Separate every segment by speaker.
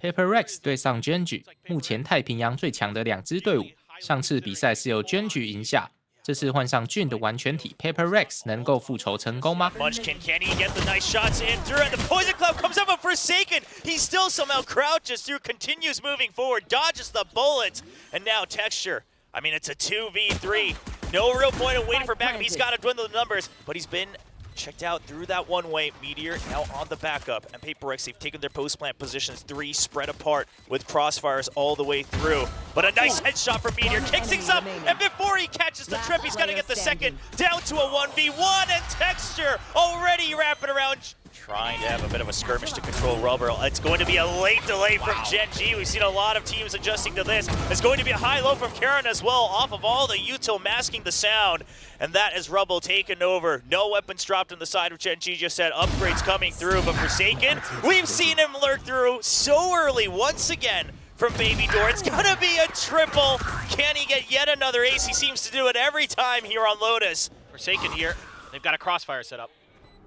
Speaker 1: PRX 对上 GENG， 目前太平洋最强的两支队伍。上次比赛是由 GENG 赢下，这次换上 GENG 的完全体 PRX 能够复仇成功吗
Speaker 2: Munchkin, can he get the nice shots in through? And the Poison Cloud comes up, but Forsaken, he still somehow crouches through, continues moving forward, dodges the bullets, and now Texture. I mean, it's a 2v3. No real point of waiting for backup. He's got to dwindle the numbers, but he's been checked out through that one-way. Meteor now on the backup, and PRX, they've taken their post-plant positions, 3 spread apart with crossfires all the way through. But a nice headshot from Meteor, kicks things up, and before he catches the trip, he's got to get the second, down to a 1v1, and Texture already wrapping around. Trying to have a bit of a skirmish to control Rubber. It's going to be a late delay from GENG. We've seen a lot of teams adjusting to this. It's going to be a high-low from Karen as well, off of all the util masking the sound. And that is Rubble taken over. No weapons dropped on the side of GENG, just said upgrades coming through. But Forsaken, we've seen him lurk through so early once again from Baby Door. It's gonna be a triple. Can he get yet another ace? He seems to do it every time here on Lotus.
Speaker 3: Forsaken here. They've got a crossfire set up.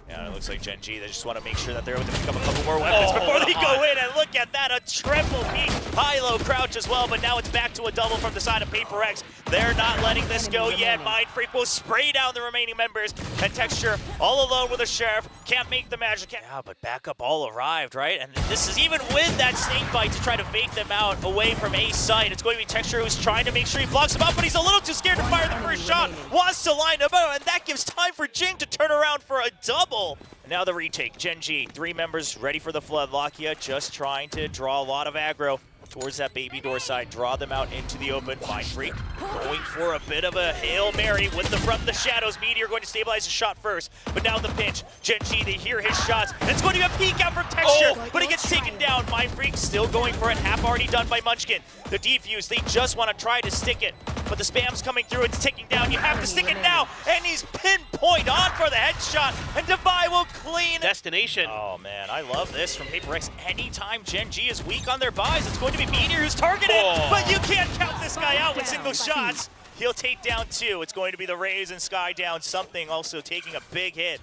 Speaker 2: Yeah, it looks like GENG, they just want to make sure that they're able to pick up a couple more weapons before they go in, and look at that, a triple peak, high-low crouch as well, but now it's back to a double from the side of PRX. They're not letting this go yet. Mind Freak will spray down the remaining members, and Texture all alone with a Sheriff, can't make the magic. Yeah, but backup all arrived, right? And this is even with that snake bite to try to fake them out away from Ace sight. It's going to be Texture who's trying to make sure he blocks him up, but he's a little too scared to fire the first shot, wants to line him out, and that gives time for GENG to turn around for a double. Now the retake, GENG, 3 members ready for the flood. Lakia just trying to draw a lot of aggro towards that Baby Door side, draw them out into the open. Mind Freak going for a bit of a Hail Mary with the from the shadows. Meteor going to stabilize the shot first, but now the pinch. GENG, they hear his shots, and it's going to be a peek out from Texture, but he gets taken down. Mind Freak still going for it, half already done by Munchkin. The defuse, they just want to try to stick it, but the spam's coming through, it's ticking down. You have to stick it now, and he's pinpoint on for the headshot, and Devi will clean.
Speaker 3: Destination.
Speaker 2: Oh man, I love this from PRX. Anytime GENG is weak on their buys, it's going to be Meteor who's targeted, but you can't count this guy out with single shots. He'll take down 2. It's going to be the Raze and Sky down something, also taking a big hit.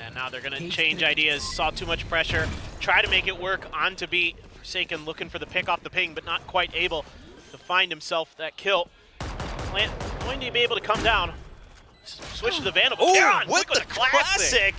Speaker 3: And now they're going to change ideas. Saw too much pressure. Try to make it work on to beat. Forsaken looking for the pick off the ping, but not quite able to find himself that kill. Plant going to be able to come down. Switch to the Vandal.
Speaker 2: Oh, with the classic.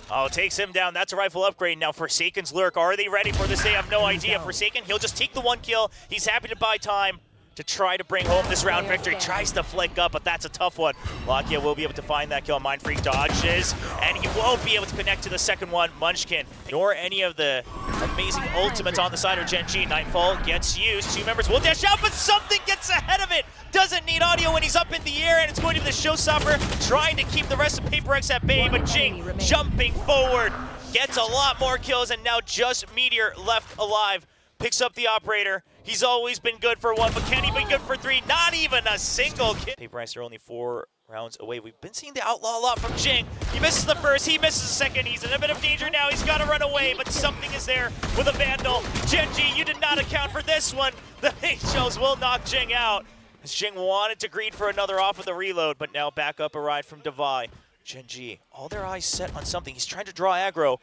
Speaker 2: Oh, takes him down. That's a rifle upgrade. Now Forsaken's lurk. Are they ready for this? They have no idea. Forsaken, he'll just take the 1 kill. He's happy to buy time to try to bring home this round victory. Tries to flick up, but that's a tough one. Lakia will be able to find that kill. Mind Freak dodges, and he won't be able to connect to the second one. Munchkin, nor any of the amazing ultimates on the side of GENG. Nightfall gets used. 2 members will dash out, but something gets ahead of it. Doesn't need audio when he's up in the air, and it's going to be the showstopper trying to keep the rest of PRX at bay, but GENG jumping forward, gets a lot more kills, and now just Meteor left alive. Picks up the operator. He's always been good for 1, but can he be good for 3? Not even a single kill. PRX are only 4 rounds away. We've been seeing the outlaw a lot from GENG. He misses the first, he misses the second. He's in a bit of danger now. He's got to run away, but something is there with a Vandal. GENG, you did not account for this one. The HLs will knock GENG out. As GENG wanted to greed for another off with a reload, but now back up arrived from Devi. GENG, all their eyes set on something. He's trying to draw aggro,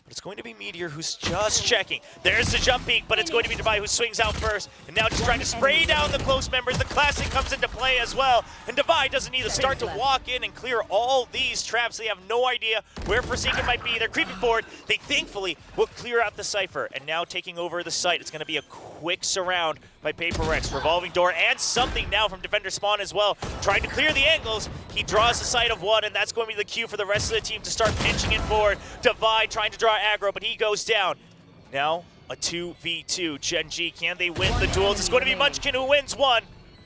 Speaker 2: but it's going to be Meteor who's just checking. There's the jump peek, but it's going to be Devi who swings out first. And now just trying to spray down the close members. The classic comes into play as well. And Devi doesn't need to start to walk in and clear all these traps. They have no idea where Forsaken might be. They're creeping forward. They thankfully will clear out the Cypher. And now taking over the site, it's going to be a quick surround by PRX. Revolving door and something now from Defender Spawn as well. Trying to clear the angles. He draws the sight of 1, and that's going to be the cue for the rest of the team to start pinching it forward. Devi trying to draw aggro, but he goes down. Now a 2v2. GENG, can they win the duels? It's going to be Munchkin who wins 1.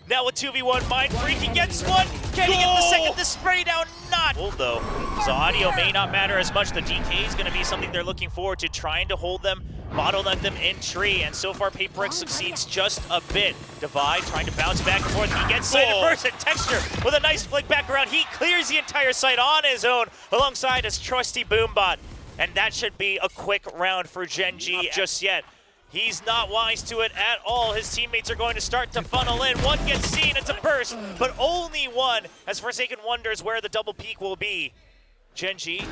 Speaker 2: Now a 2v1. Mind Freak, he gets 1. Can he get the second? The spray down, not. Well, though, so audio may not matter as much. The DK is going to be something they're looking forward to, trying to hold them, bottleneck them in tree, and so far PRX succeeds just a bit. Devi trying to bounce back and forth. He gets sighted first, and Texture with a nice flick back around. He clears the entire site on his own alongside his trusty Boombot. And that should be a quick round for GENG just yet. He's not wise to it at all. His teammates are going to start to funnel in. 1 gets seen, it's a burst, but only 1 as Forsaken wonders where the double peak will be. GENG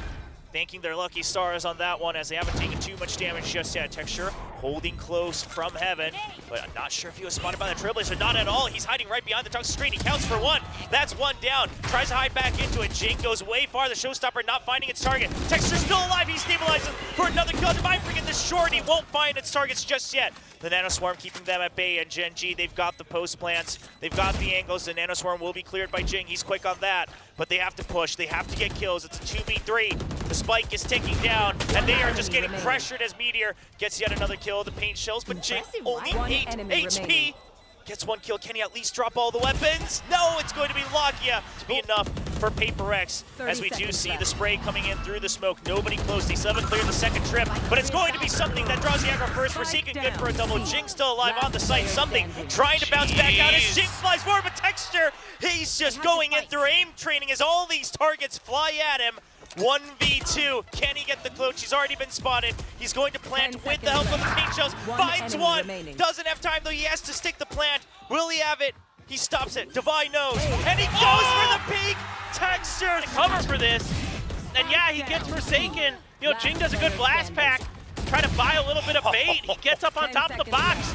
Speaker 2: thanking their lucky stars on that one as they haven't taken too much damage just yet. Texture holding close from heaven, but I'm not sure if he was spotted by the Trailblazer. Not at all. He's hiding right behind the tungsten screen. He counts for one. That's one down. Tries to hide back into it. GENG goes way far. The Showstopper not finding its target. Texture's still alive. He stabilizes for another kill. Divine Freak in the short. He won't find its targets just yet. The Nanoswarm keeping them at bay, and GENG, they've got the post plants. They've got the angles. The Nanoswarm will be cleared by GENG. He's quick on that, but they have to push. They have to get kills. It's a 2v3. The spike is ticking down, and they are just getting pressured as Meteor gets yet another kill. The paint shells, but GENG only 8 HP. Gets one kill. Can he at least drop all the weapons? No, it's going to be Lakia to be enough for PRX. As we do see the spray coming in through the smoke. Nobody close. They still haven't cleared the second trip, but it's going to be something that draws the aggro first. Forsaken good for a double. GENG still alive on the site. Something trying to bounce back out as GENG flies forward, but Texture, he's just going in through aim training as all these targets fly at him. 1v2. Can he get the clutch? He's already been spotted. He's going to plant with the help of the paint shells. Finds one. Doesn't have time though. He has to stick the plant. Will he have it? He stops it. Divine knows. And he goes for the peak. Texture.
Speaker 3: Cover for this. And yeah, he gets Forsaken. You know, GENG does a good blast pack. Try to buy a little bit of bait. He gets up on top of the box.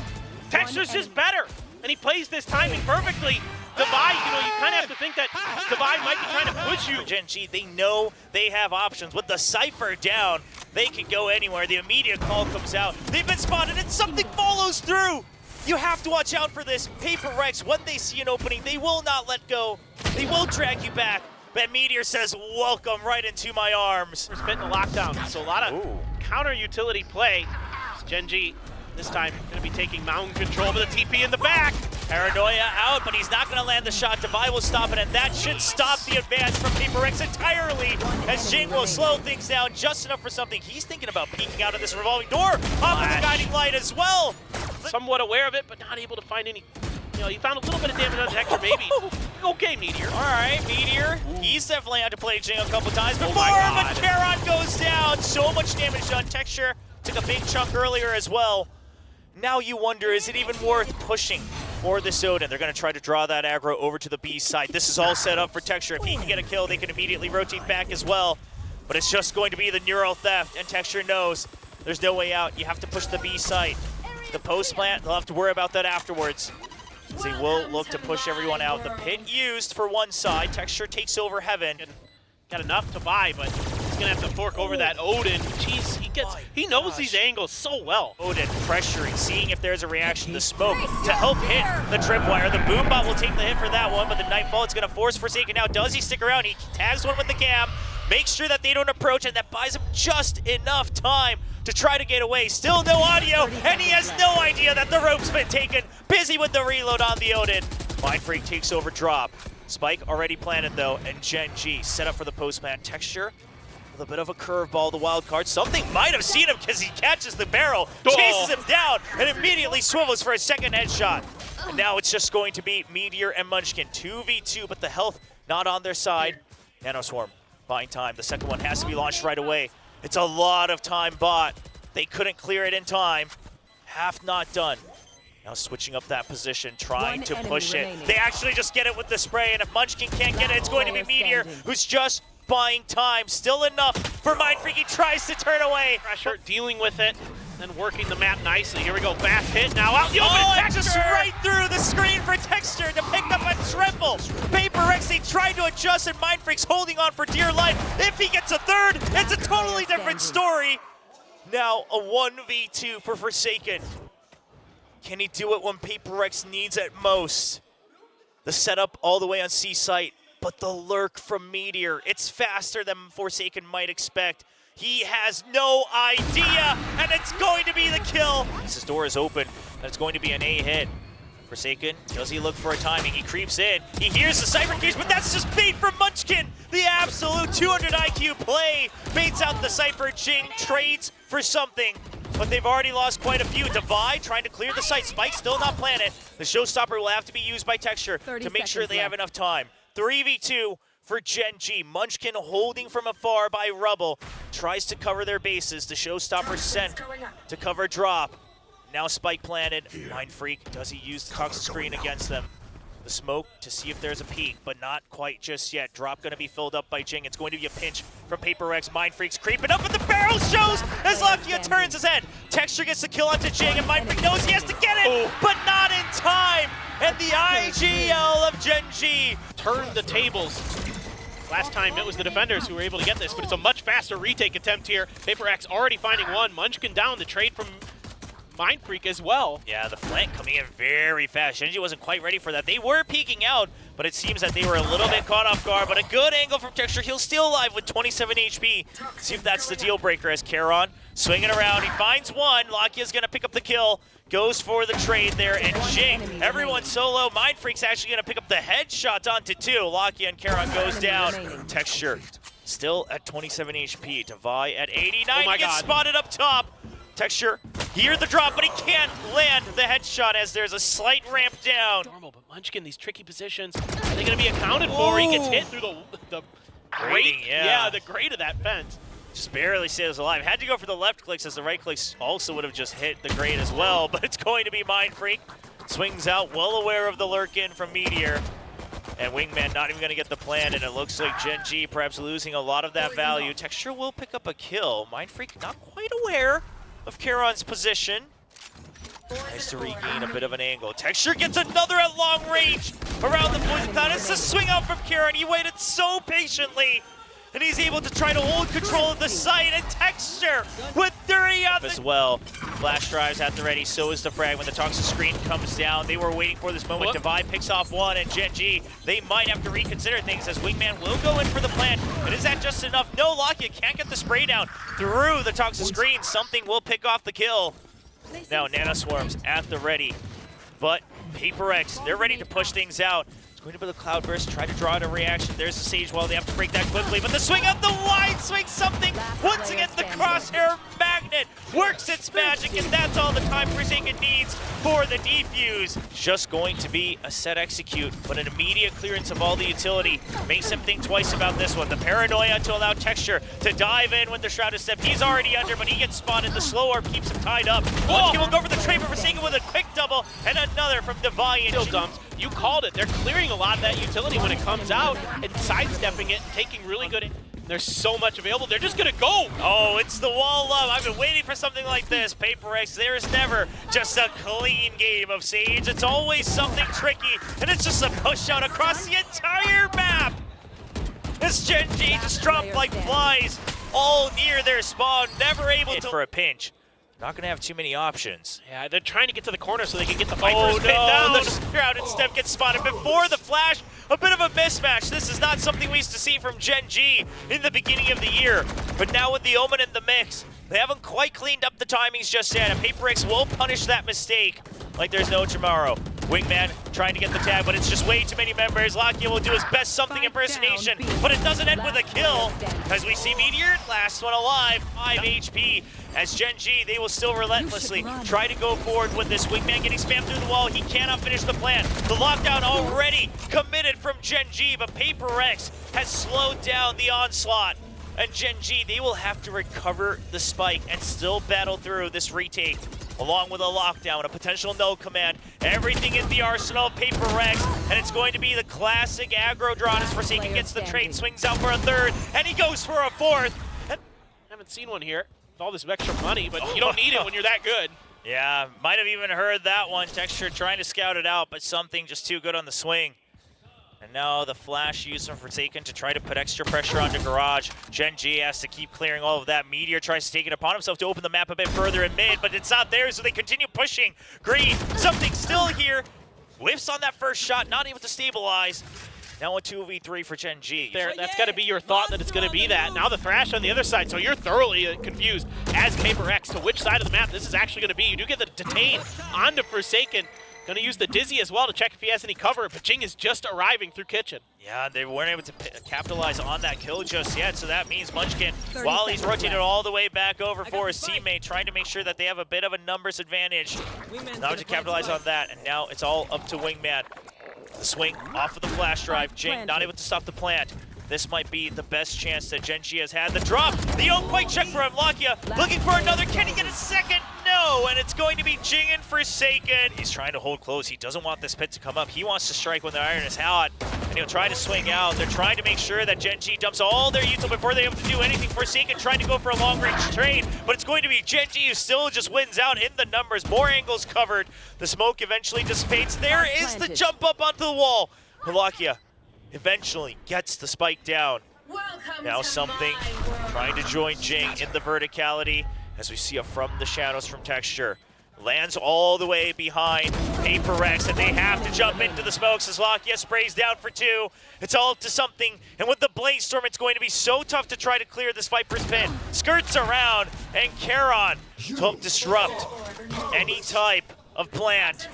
Speaker 3: Texture's just better. And he plays this timing perfectly. Divide, you know, you kind of have to think that Divide might be trying to push you.
Speaker 2: GENG, they know they have options. With the Cypher down, they can go anywhere. The immediate call comes out. They've been spotted and something follows through. You have to watch out for this. PRX, when they see an opening, they will not let go. They will drag you back. But Meteor says, welcome right into my arms.
Speaker 3: We're spitting the lockdown, so a lot of counter utility play. GENG this time going to be taking mountain control with a TP in the back.
Speaker 2: Paranoia out, but he's not going to land the shot. Divide will stop it, and that should stop the advance from PRX entirely, as GENG will slow things down just enough for something. He's thinking about peeking out of this revolving door off of the guiding light as well.
Speaker 3: Somewhat aware of it, but not able to find any. You know, he found a little bit of damage on Texture, maybe. Okay, Meteor.
Speaker 2: All right, Meteor. He's definitely had to play GENG a couple times before, but Charon goes down. So much damage on Texture. Took a big chunk earlier as well. Now you wonder, is it even worth pushing for this Odin? They're going to try to draw that aggro over to the B side. This is all set up for Texture. If he can get a kill, they can immediately rotate back as well. But it's just going to be the neural theft, and Texture knows there's no way out. You have to push the B side. The post plant, they'll have to worry about that afterwards. They will look to push everyone out. The pit used for one side. Texture takes over heaven.
Speaker 3: Got enough to buy, but he's gonna have to fork over that Odin. Jeez, he knows these angles so well.
Speaker 2: Odin pressuring, seeing if there's a reaction to smoke to help hit the tripwire. The Boombot will take the hit for that one, but the Nightfall is gonna force Forsaken out. Does he stick around? He tags one with the cam, makes sure that they don't approach, and that buys him just enough time to try to get away. Still no audio, and he has no idea that the rope's been taken. Busy with the reload on the Odin. Mind Freak takes over drop. Spike already planted though, and GENG set up for the post plant. Texture with a bit of a curveball, the wild card. Something might have seen him because he catches the barrel, chases him down, and immediately swivels for a second headshot. And now it's just going to be Meteor and Munchkin. 2v2, but the health not on their side. Nanoswarm buying time. The second one has to be launched right away. It's a lot of time bought. They couldn't clear it in time. Half not done. Now switching up that position, trying to push it. They actually just get it with the spray, and if Munchkin can't get it, it's going to be Meteor, who's just buying time. Still enough for Mind Freak. He tries to turn away.
Speaker 3: Pressure, dealing with it, then working the map nicely. Here we go, fast hit now out the open.
Speaker 2: And just right through the screen for Texture to pick up a triple. PRX, they tried to adjust, and Mind Freak's holding on for dear life. If he gets a third, it's a totally different story. Now a 1v2 for Forsaken. Can he do it when PRX needs it most? The setup all the way on C site, but the lurk from Meteor, it's faster than Forsaken might expect. He has no idea, and it's going to be the kill. His door is open, and it's going to be an A hit. Forsaken, does he look for a timing? He creeps in, he hears the Cypher keys, but that's just bait from Munchkin. The absolute 200 IQ play baits out the Cypher. GENG trades for something. But they've already lost quite a few. Divide trying to clear the site. Spike still not planted. The Showstopper will have to be used by Texture to make sure they have enough time. 3v2 for GENG. Munchkin holding from afar by rubble. Tries to cover their bases. The Showstopper sent to cover drop. Now Spike planted. Mind Freak, does he use the toxic screen against them? The smoke to see if there's a peek, but not quite just yet. Drop gonna be filled up by GENG. It's going to be a pinch from PRX. Mind Freak's creeping up in the barrel. portal shows as Lakia turns his head. Texture gets the kill onto GENG, and Mindfreak knows he has to get it, but not in time. And the IGL of GENG
Speaker 3: turned the tables. Last time it was the defenders who were able to get this, but it's a much faster retake attempt here. PRX already finding one. Munchkin down, the trade from Mindfreak as well.
Speaker 2: Yeah, the flank coming in very fast. GENG wasn't quite ready for that. They were peeking out, but it seems that they were a little bit caught off guard. But a good angle from Texture. He'll still alive with 27 HP. See if that's the deal breaker as Charon swinging around. He finds one. Lakia's going to pick up the kill. Goes for the trade there, and GENG, everyone solo. Mindfreak's actually going to pick up the headshot onto two. Lakia and Charon goes down. Texture still at 27 HP. Devi at 89. He gets spotted up top. Texture, hear the drop, but he can't land the headshot as there's a slight ramp down.
Speaker 3: Normal, but Munchkin, these tricky positions, are they going to be accounted for? He gets hit through the
Speaker 2: grating,
Speaker 3: yeah, the grate of that fence.
Speaker 2: Just barely stays alive. Had to go for the left clicks as the right clicks also would have just hit the grate as well, but it's going to be Mindfreak. Swings out, well aware of the lurk-in from Meteor. And Wingman not even going to get the plan, and it looks like GENG perhaps losing a lot of that value. Texture will pick up a kill. Mindfreak not quite aware of Charon's position. Nice to regain a bit of an angle. Texture gets another at long range around the poison cloud. It's a swing out from Charon. He waited so patiently, and he's able to try to hold control of the site, and Texture with 30 on as well. Flash drives at the ready, so is the frag when the toxic screen comes down. They were waiting for this moment. Devi picks off one, and GENG, they might have to reconsider things as Wingman will go in for the plant. But is that just enough? No, Lakia can't get the spray down through the toxic screen. Something will pick off the kill. Now Nano Swarms at the ready, but PRX, they're ready to push things out. Going to be the Cloudburst, try to draw out a reaction. There's the Sage Wall, they have to break that quickly, but the swing up the wide swing, something, once again the Crosshair Magnet works its magic, and that's all the time Forsaken needs for the defuse. Just going to be a set execute, but an immediate clearance of all the utility makes him think twice about this one. The paranoia to allow Texture to dive in with the Shrouded Step. He's already under, but he gets spotted. The slow orb keeps him tied up. He will go for the trade for Forsaken with a quick double, and another from Devi.
Speaker 3: Still dumps. You called it. They're clearing a lot of that utility when it comes out and sidestepping it, taking really good. There's so much available. They're just gonna go.
Speaker 2: Oh, it's the wall love. I've been waiting for something like this. PRX, there's never just a clean game of Sage. It's always something tricky, and it's just a push out across the entire map. This GENG just dropped like flies all near their spawn, never able to for a pinch. Not going to have too many options.
Speaker 3: Yeah, they're trying to get to the corner so they can get the Viper's pin down.
Speaker 2: The Shrouded Step gets spotted before the flash. A bit of a mismatch. This is not something we used to see from GENG in the beginning of the year. But now with the Omen in the mix, they haven't quite cleaned up the timings just yet. And PRX will punish that mistake like there's no tomorrow. Wingman trying to get the tag, but it's just way too many members. Lakia will do his best something impersonation, but it doesn't end with a kill. As we see Meteor, last one alive, 5 HP. As GENG, they will still relentlessly try to go forward with this. Wingman getting spammed through the wall. He cannot finish the plan. The lockdown already committed from GENG, but PRX has slowed down the onslaught. And GENG, they will have to recover the spike and still battle through this retake, along with a lockdown, a potential no command, everything in the arsenal of PRX, and it's going to be the classic aggro draw as Forsaken gets the trade, swings out for a third, and he goes for a fourth.
Speaker 3: Haven't seen one here with all this extra money, but you don't need it when you're that good.
Speaker 2: Yeah, might have even heard that one. Texture trying to scout it out, but something just too good on the swing. And now the flash used from Forsaken to try to put extra pressure onto Garage. GENG has to keep clearing all of that. Meteor tries to take it upon himself to open the map a bit further in mid, but it's not there, so they continue pushing. Green, something still here. Whiffs on that first shot, not able to stabilize. Now a 2v3 for GENG.
Speaker 3: That's got to be your thought that it's going to be that. Now the Thrash on the other side, so you're thoroughly confused as PRX to which side of the map this is actually going to be. You do get the detain onto Forsaken. Going to use the Dizzy as well to check if he has any cover, but GENG is just arriving through Kitchen.
Speaker 2: Yeah, they weren't able to capitalize on that kill just yet, so that means Munchkin, while he's rotated all the way back over for his teammate, trying to make sure that they have a bit of a numbers advantage. Not to capitalize on that, and now it's all up to Wingman. The swing off of the flash drive. GENG not able to stop the plant. This might be the best chance that GENG has had. The drop, the oh quite check for him. Lakia looking for another. Can he get a second? No! No, and it's going to be Jing and Forsaken. He's trying to hold close. He doesn't want this pit to come up. He wants to strike when the iron is hot, and he'll try to swing out. They're trying to make sure that GENG dumps all their util before they're able to do anything. Forsaken trying to go for a long-range trade, but it's going to be GENG who still just wins out in the numbers. More angles covered. The smoke eventually dissipates. There is the jump up onto the wall. Malakia eventually gets the spike down. Now something trying to join Jing in the verticality as we see a from the shadows from Texture. Lands all the way behind PRX, and they have to jump into the smokes as Lakia sprays down for 2. It's all up to something, and with the Blaze Storm, it's going to be so tough to try to clear this Viper's pit. Skirts around, and Charon to help disrupt any type of plant.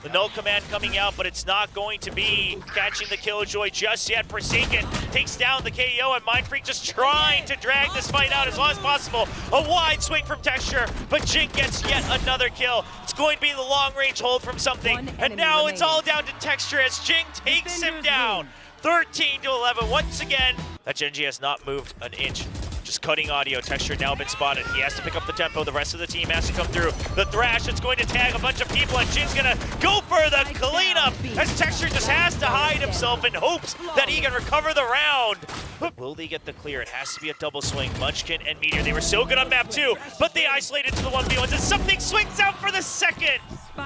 Speaker 2: The null command coming out, but it's not going to be catching the Killjoy just yet. Forsaken takes down the KO, and Mindfreak just trying to drag this fight out as long as possible. A wide swing from Texture, but Jing gets yet another kill. It's going to be the long-range hold from something, and now it's all down to Texture as Jing takes him down. 13-11 once again. That GENG has not moved an inch. Just cutting audio. Texture now been spotted. He has to pick up the tempo. The rest of the team has to come through. The Thrash is going to tag a bunch of people, and Jing's gonna go for the cleanup as Texture just has to hide himself in hopes that he can recover the round. Will they get the clear? It has to be a double swing. Munchkin and Meteor, they were so good on map 2, but they isolated to the 1v1s, and something swings out for the second.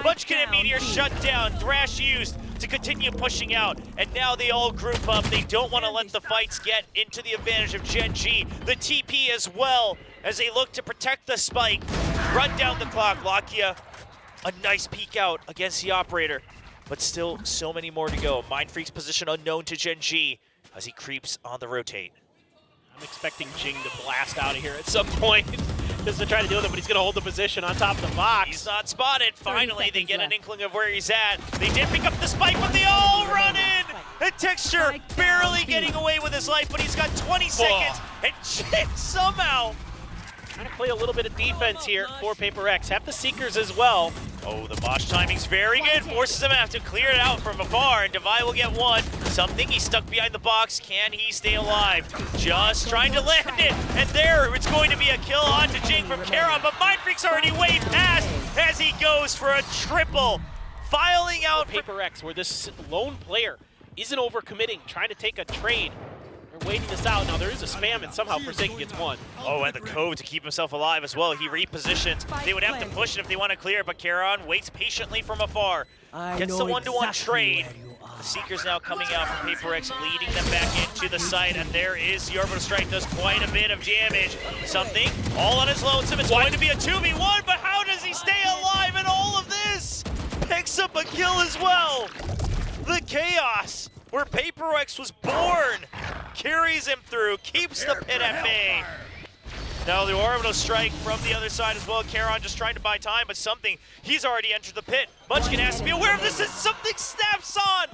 Speaker 2: Munchkin and Meteor shut down. Thrash used to continue pushing out, and now they all group up. They don't want to let the fights get into the advantage of GENG. The TP as well, as they look to protect the spike, run down the clock. Lakia, a nice peek out against the operator, but still so many more to go. Mindfreak's position unknown to GENG as he creeps on the rotate.
Speaker 3: I'm expecting Jing to blast out of here at some point. Just to try to deal with it, but he's going to hold the position on top of the box.
Speaker 2: He's not spotted. Finally, they get an inkling of where he's at. They did pick up the spike, but they all run in. And Texture barely getting away with his life, but he's got 20 seconds. And Jing somehow
Speaker 3: trying to play a little bit of defense here for PRX. Have the Seekers as well.
Speaker 2: Oh, the Mosh timing's very good. Forces him to have to clear it out from afar, and Devi will get one. Something, he's stuck behind the box. Can he stay alive? Just trying to land it, and there it's going to be a kill onto Jing from Charon, but Mindfreak's already way past as he goes for a triple. Filing out
Speaker 3: for PRX, where this lone player isn't overcommitting, trying to take a trade. They're waiting this out. Now there is a spam, and somehow Forsaken gets one.
Speaker 2: Oh, and the code to keep himself alive as well. He repositions. They would have to push it if they want to clear, but Charon waits patiently from afar. Gets the one-to-one trade. The Seekers now coming out from PRX, leading them back into the site, and there is the Orbital Strike, does quite a bit of damage. Something, all on his lonesome. It's going to be a 2v1, but how does he stay alive in all of this? Picks up a kill as well. The chaos where PRX was born carries him through, keeps the pit at bay. Now the Orbital Strike from the other side as well. Charon just trying to buy time, but something, he's already entered the pit. Munchkin has to be aware of this as something snaps on.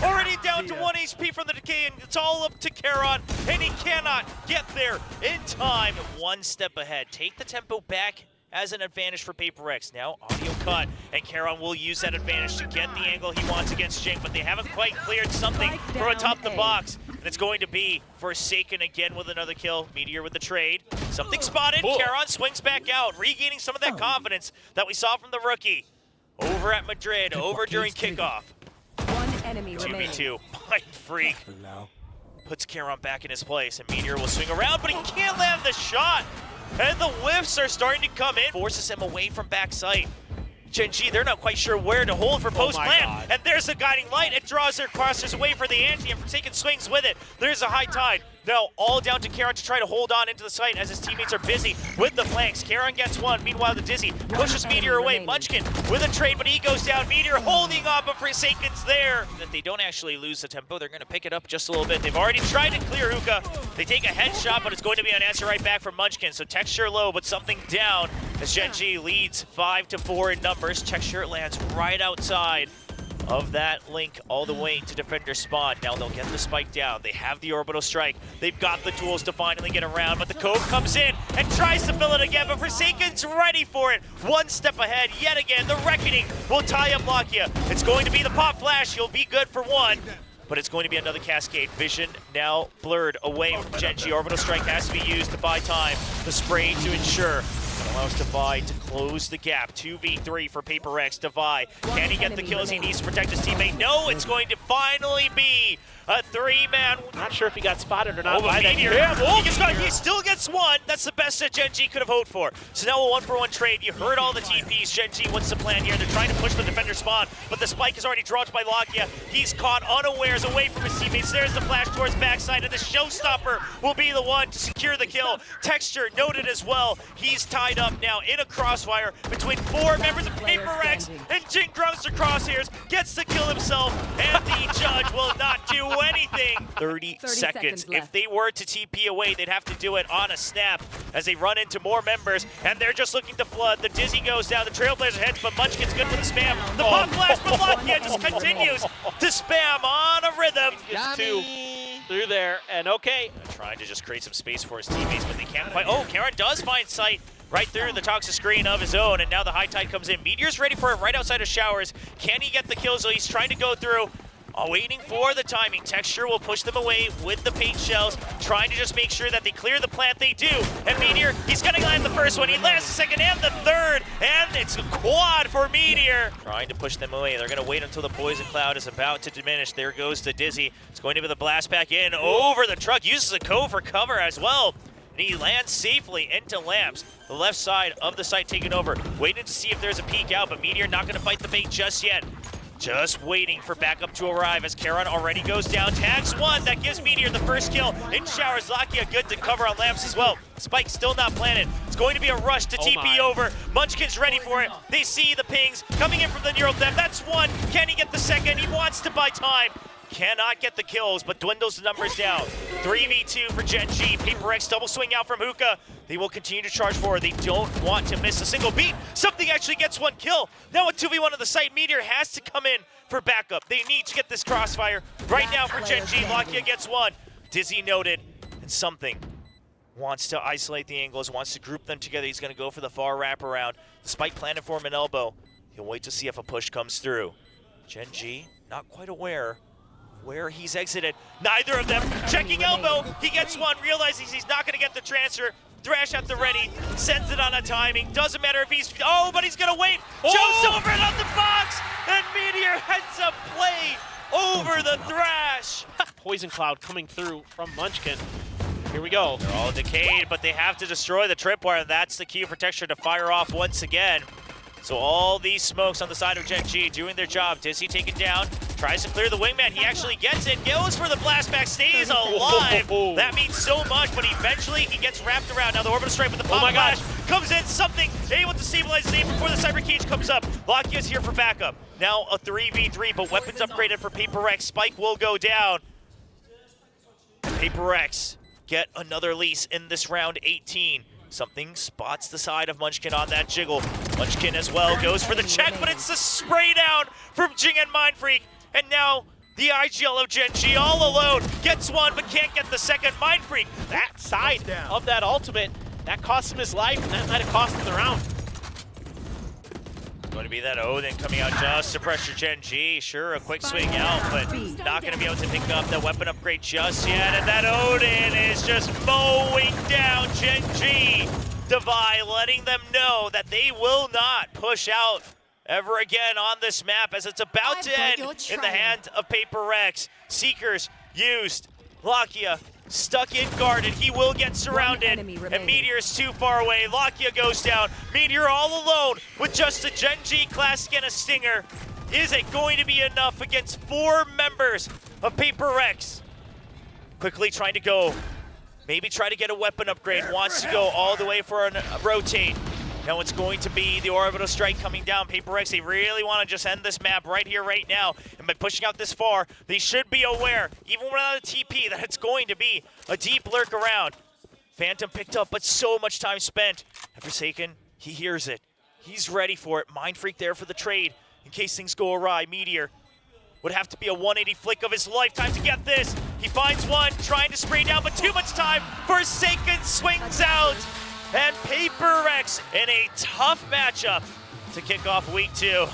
Speaker 2: Already down to 1 HP from the decay, and it's all up to Charon, and he cannot get there in time. One step ahead, take the tempo back as an advantage for PRX. Now audio cut, and Charon will use that advantage to get the angle he wants against Jing, but they haven't quite cleared something from atop the box. And it's going to be Forsaken again with another kill. Meteor with the trade. Something spotted. Charon swings back out, regaining some of that confidence that we saw from the rookie. Over at Madrid, over during kickoff. 2v2, Mindfreak puts Charon back in his place, and Meteor will swing around, but he can't land the shot. And the whiffs are starting to come in. Forces him away from backside. GENG, they're not quite sure where to hold for post-plant. And there's the guiding light. It draws their crossers away for the anti, and Forsaken swings with it. There's a high tide. Now all down to Charon to try to hold on into the site as his teammates are busy with the flanks. Charon gets one. Meanwhile, the Dizzy pushes Meteor away. Munchkin with a trade, but he goes down. Meteor holding on, but Forsaken's there. If they don't actually lose the tempo, they're going to pick it up just a little bit. They've already tried to clear Hookah. They take a headshot, but it's going to be an answer right back from Munchkin. So Texture low, but something down as GENG leads 5-4 in numbers. Texture lands right outside of that link all the way to defender spawn. Now they'll get the spike down. They have the Orbital Strike. They've got the tools to finally get around, but the Cove comes in and tries to fill it again, but Forsaken's ready for it. One step ahead yet again. The Reckoning will tie up Lakia. It's going to be the pop flash. He'll be good for one, but it's going to be another cascade. Vision now blurred away from GENG. Orbital Strike has to be used to buy time. The spray to ensure allows Devi to close the gap. 2v3 for PRX. Devi, can he get the kills he needs to protect his teammate? No, it's going to finally be a 3-man.
Speaker 3: Not sure if he got spotted or not.
Speaker 2: Oh, Meteor. He still gets one. That's the best that GENG could have hoped for. So now a 1-for-1 trade. You heard all the TPs. GENG, what's the plan here? They're trying to push the defender spawn, but the spike is already dropped by Lakia. He's caught unawares away from his teammates. There's the flash towards backside, and the showstopper will be the one to secure the kill. Texture noted as well. He's tied up now in a crossfire between 4 members of PRX, and Jing grows the crosshairs, gets the kill himself, and the judge will not do anything. 30 seconds. If they were to TP away, they'd have to do it on a snap as they run into more members, and they're just looking to flood. The Dizzy goes down, the Trailblazer heads, but Munchkin's good for the spam. The pop flash, but Lakia just continues to spam on a rhythm.
Speaker 3: Gets 2 through there, and okay.
Speaker 2: Trying to just create some space for his teammates, but they can't quite. Oh, Karen does find sight right through the toxic screen of his own, and now the high tide comes in. Meteor's ready for it right outside of Showers. Can he get the kills? So he's trying to go through. Waiting for the timing. Texture will push them away with the paint shells, trying to just make sure that they clear the plant. They do. And Meteor, he's going to land the first one. He lands the second and the third. And it's a quad for Meteor. Trying to push them away. They're going to wait until the poison cloud is about to diminish. There goes the Dizzy. It's going to be the blast back in over the truck. Uses a Cove for cover as well. And he lands safely into Lamps. The left side of the site taken over. Waiting to see if there's a peek out, but Meteor not going to fight the bait just yet. Just waiting for backup to arrive as Karon already goes down. Tags one, that gives Meteor the first kill. In Showers, Lakia good to cover on Lamps as well. Spike still not planted. It's going to be a rush to TP over. Munchkin's ready for it. They see the pings coming in from the neural depth. That's one. Can he get the second? He wants to buy time. Cannot get the kills, but dwindles the numbers down. 3v2 for GENG. PRX double swing out from Hookah. They will continue to charge forward. They don't want to miss a single beat. Something actually gets one kill. Now a 2v1 on the site. Meteor has to come in for backup. They need to get this crossfire right now for GENG. Lakia gets one. Dizzy noted, and something wants to isolate the angles, wants to group them together. He's going to go for the far wraparound. The spike planted for him an elbow. He'll wait to see if a push comes through. GENG not quite aware where he's exited. Neither of them checking elbow. He gets one, realizes he's not going to get the transfer. Thrash at the ready, sends it on a timing. Doesn't matter if he's, but he's gonna wait. Jumps over it on the box, and Meteor heads up play over the Thrash.
Speaker 3: Poison cloud coming through from Munchkin. Here we go.
Speaker 2: They're all decayed, but they have to destroy the tripwire. That's the cue for Texture to fire off once again. So all these smokes on the side of GENG doing their job. Dizzy taken down, tries to clear the wingman. He actually gets it, goes for the blast back, stays alive. That means so much, but eventually he gets wrapped around. Now the orbital strike with the pop flash comes in, something able to stabilize the name before the cyber cage comes up. Lakia's here for backup. Now a 3v3, but weapons upgraded for PRX. Spike will go down. PRX get another lease in this round 18. Something spots the side of Munchkin on that jiggle. Munchkin as well goes for the check, but it's the spray down from Jing and Mindfreak. And now the IGL of GENG all alone gets one, but can't get the second. Mindfreak,
Speaker 3: that side of that ultimate, that cost him his life, and that might have cost him the round.
Speaker 2: Going to be that Odin coming out just to pressure GENG. Sure, a quick swing out, but not going to be able to pick up the weapon upgrade just yet. And that Odin is just mowing down GENG. Devi letting them know that they will not push out ever again on this map, as it's about to end in the hand of PRX. Seekers used. Lakia stuck in guarded. He will get surrounded, and Meteor's too far away. Lakia goes down. Meteor all alone with just a GENG Classic and a Stinger. Is it going to be enough against 4 members of PRX? Quickly trying to go. Maybe try to get a weapon upgrade. Wants to go all the way for a rotate. Now it's going to be the orbital strike coming down. PRX, they really want to just end this map right here, right now. And by pushing out this far, they should be aware, even without a TP, that it's going to be a deep lurk around. Phantom picked up, but so much time spent. And Forsaken, he hears it. He's ready for it. Mindfreak there for the trade in case things go awry. Meteor would have to be a 180 flick of his lifetime to get this. He finds one, trying to spray down, but too much time. Forsaken swings out. And PRX in a tough matchup to kick off week 2.